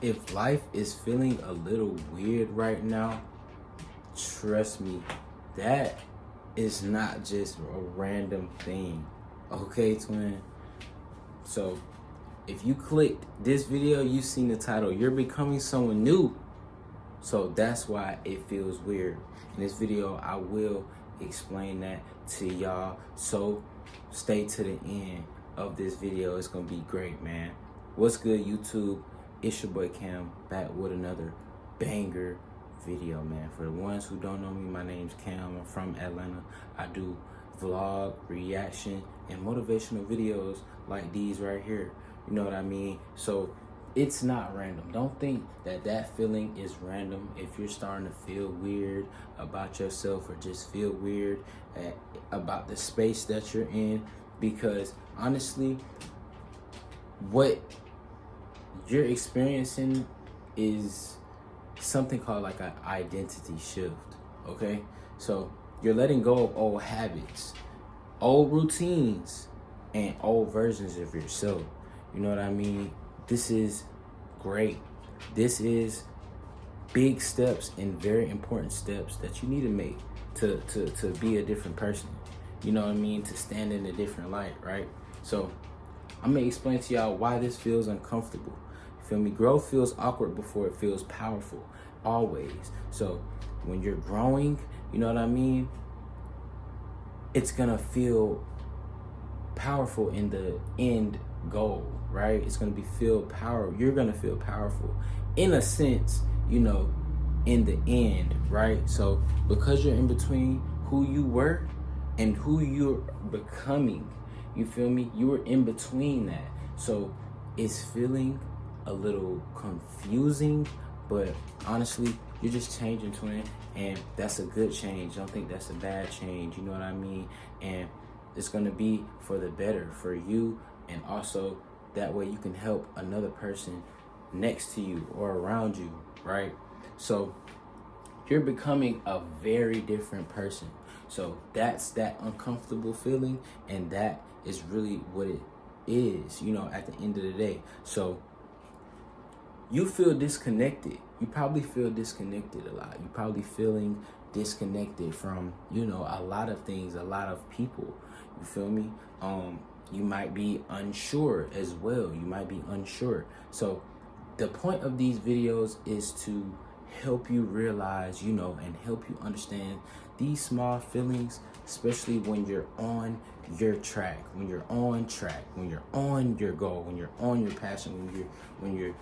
If life is feeling a little weird right now, trust me, that is not just a random thing. Okay, twin? So, if you clicked this video, you seen the title, You're Becoming Someone New. So that's why it feels weird. In this video, I will explain that to y'all. So stay to the end of this video. It's gonna be great, man. What's good, YouTube? It's your boy Cam, back with another banger video, man. For the ones who don't know me, my name's Cam. I'm from Atlanta. I do vlog, reaction, and motivational videos like these right here. You know what I mean? So it's not random. Don't think that that feeling is random. If you're starting to feel weird about yourself or just feel weird about the space that you're in, because honestly, what you're experiencing is something called like an identity shift, okay? So you're letting go of old habits, old routines, and old versions of yourself. You know what I mean? This is great. This is big steps and very important steps that you need to make to be a different person. You know what I mean? To stand in a different light, right? So I'm gonna explain to y'all why this feels uncomfortable. You feel me? Growth feels awkward before it feels powerful, always. So when you're growing, you know what I mean? It's gonna feel powerful in the end goal, right? It's gonna be you're gonna feel powerful in a sense, you know, in the end, right? So because you're in between who you were and who you're becoming, you feel me? You were in between that. So it's feeling a little confusing, but honestly, you're just changing, twin, and that's a good change. Don't think that's a bad change, you know what I mean? And it's gonna be for the better for you, and also that way you can help another person next to you or around you, right? So you're becoming a very different person. So that's that uncomfortable feeling, and that is really what it is, you know, at the end of the day. So you feel disconnected. You probably feel disconnected a lot. You probably feeling disconnected from, you know, a lot of things, a lot of people. You feel me? You might be unsure as well. You might be unsure. So the point of these videos is to help you realize, you know, and help you understand these small feelings, especially when you're on your track, when you're on track, when you're on your goal, when you're on your passion, when you're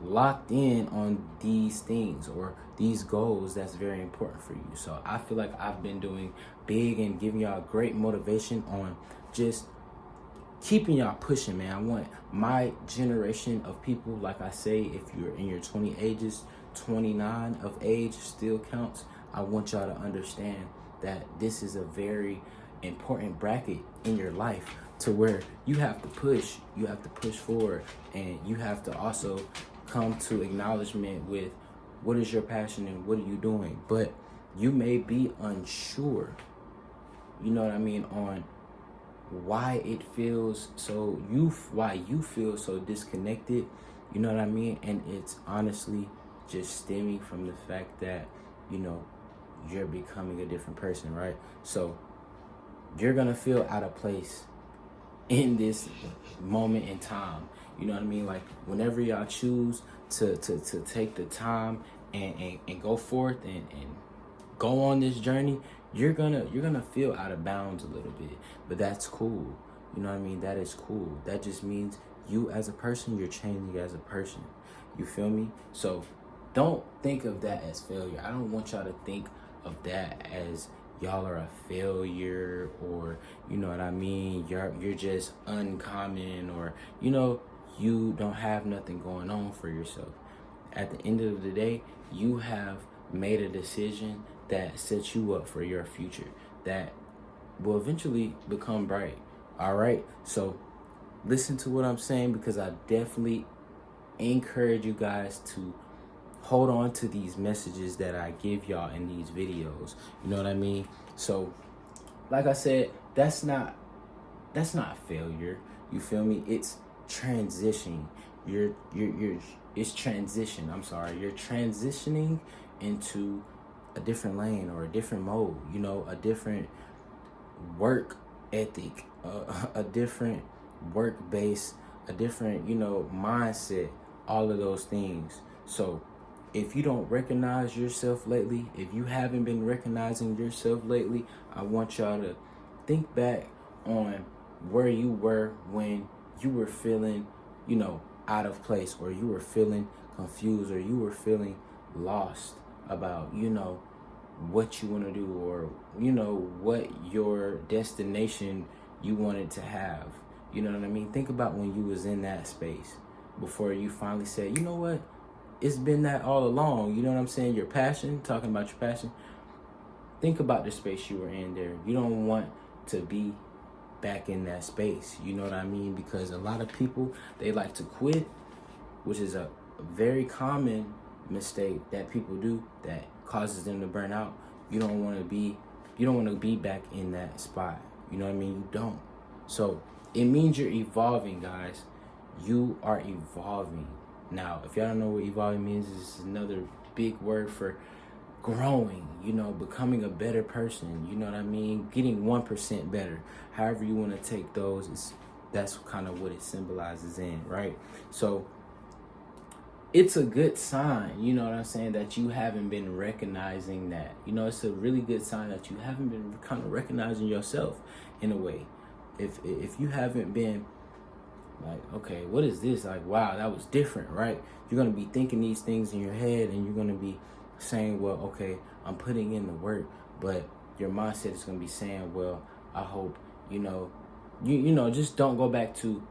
locked in on these things or these goals that's very important for you. So I feel like I've been doing big and giving y'all great motivation on just keeping y'all pushing, man. I want my generation of people, like I say, if you're in your 20 ages, 29 of age still counts. I want y'all to understand that this is a very important bracket in your life, to where you have to push forward, and you have to also come to acknowledgement with what is your passion and what are you doing. But you may be unsure, you know what I mean, on why it feels so why you feel so disconnected, you know what I mean? And it's honestly just stemming from the fact that, you know, you're becoming a different person, right? So you're gonna feel out of place in this moment in time. You know what I mean? Like whenever y'all choose to take the time and go forth and go on this journey, you're gonna feel out of bounds a little bit. But that's cool. You know what I mean? That is cool. That just means you as a person, you're changing as a person. You feel me? So don't think of that as failure. I don't want y'all to think of that as y'all are a failure, or you know what I mean, you're just uncommon, or you know, you don't have nothing going on for yourself. At the end of the day, you have made a decision that sets you up for your future that will eventually become bright. All right? So listen to what I'm saying, because I definitely encourage you guys to hold on to these messages that I give y'all in these videos. You know what I mean? So like I said, that's not failure. You feel me? It's transition. You're it's transition. I'm sorry. You're transitioning into a different lane or a different mode, a different work ethic, a different work base, a different, mindset, all of those things. So if you don't recognize yourself lately, if you haven't been recognizing yourself lately, I want y'all to think back on where you were when you were feeling, out of place, or you were feeling confused, or you were feeling lost about, what you want to do, or, what your destination you wanted to have. You know what I mean? Think about when you was in that space before you finally said, you know what? It's been that all along. You know what I'm saying? Your passion, talking about your passion. Think about the space you were in there. You don't want to be back in that space. You know what I mean? Because a lot of people, they like to quit, which is a very common mistake that people do that causes them to burn out. You don't want to be back in that spot. You know what I mean? You don't. So it means you're evolving, guys. You are evolving. Now, if y'all don't know what evolving means, this is another big word for growing, becoming a better person, you know what I mean? Getting 1% better. However you want to take those, that's kind of what it symbolizes in, right? So it's a good sign, you know what I'm saying, that you haven't been recognizing that. It's a really good sign that you haven't been kind of recognizing yourself in a way. If you haven't been like, okay, what is this? Like, wow, that was different, right? You're going to be thinking these things in your head, and you're going to be saying, well, okay, I'm putting in the work, but your mindset is going to be saying, well, I hope, just don't go back to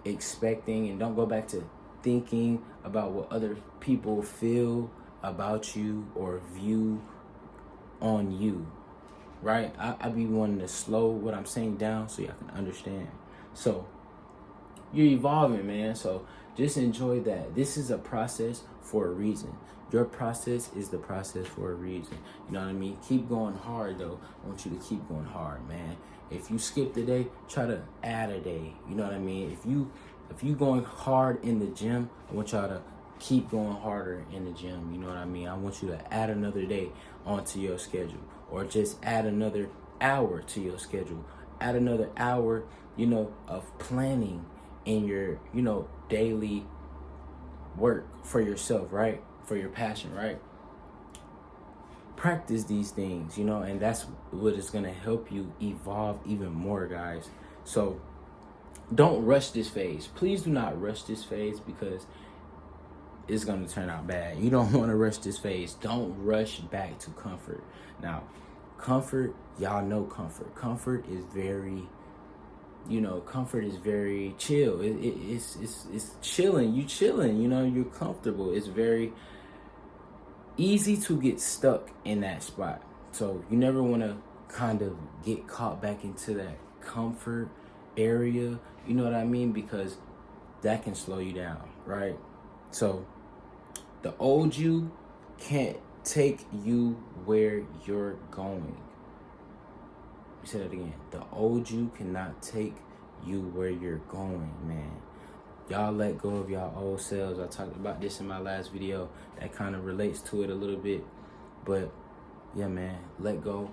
expecting, and don't go back to thinking about what other people feel about you or view on you, right? I be wanting to slow what I'm saying down so y'all can understand. So you're evolving, man. So just enjoy that. This is a process for a reason. Your process is the process for a reason. You know what I mean? Keep going hard, though. I want you to keep going hard, man. If you skip the day, try to add a day. You know what I mean? If you going hard in the gym, I want y'all to keep going harder in the gym. You know what I mean? I want you to add another day onto your schedule, or just add another hour to your schedule. Add another hour, of planning in your, daily work for yourself, right? For your passion, right? Practice these things, and that's what is going to help you evolve even more, guys. So don't rush this phase. Please do not rush this phase, because it's going to turn out bad. You don't want to rush this phase. Don't rush back to comfort. Now, comfort, y'all know comfort. Comfort is very, comfort is very chill. It's chilling. You chilling, you're comfortable. It's very easy to get stuck in that spot. So you never want to kind of get caught back into that comfort area. You know what I mean? Because that can slow you down, right? So the old you can't take you where you're going. Say that again. The old you cannot take you where you're going, man. Y'all let go of y'all old selves. I talked about this in my last video. That kind of relates to it a little bit. But yeah, man, let go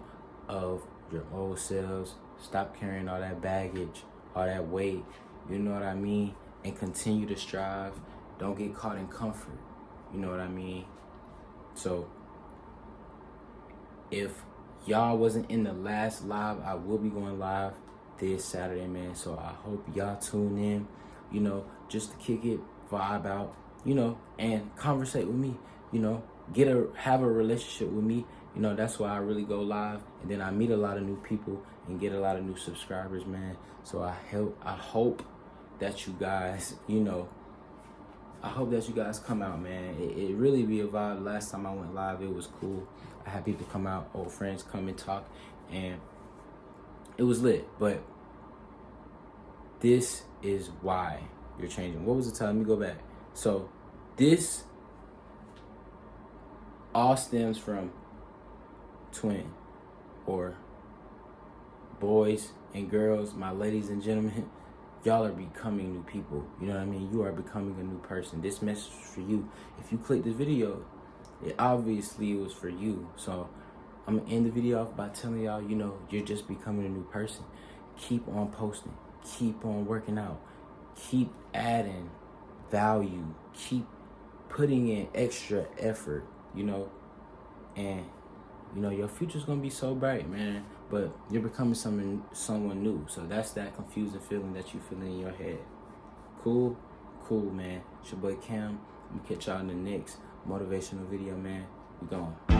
of your old selves. Stop carrying all that baggage, all that weight. You know what I mean? And continue to strive. Don't get caught in comfort. You know what I mean? So if y'all wasn't in the last live, I will be going live this Saturday, man. So I hope y'all tune in, just to kick it, vibe out, and conversate with me, have a relationship with me. That's why I really go live, and then I meet a lot of new people and get a lot of new subscribers, man. So I hope that you guys, I hope that you guys come out, man. It really be a vibe. Last time I went live, it was cool. I had people come out, old friends come and talk, and it was lit. But this is why you're changing. What was the time? Let me go back. So this all stems from twin, or boys and girls, my ladies and gentlemen. y'all are becoming new people. You know what I mean? You are becoming a new person. This message is for you. If you click this video, it obviously was for you. So I'm gonna end the video off by telling y'all, you know, you're just becoming a new person. Keep on posting. Keep on working out. Keep adding value. Keep putting in extra effort, you know, and you know your future's gonna be so bright, man. But you're becoming someone new. So that's that confusing feeling that you feel in your head. Cool, man. It's your boy Cam. I'm gonna catch y'all in the next motivational video, man. We gone.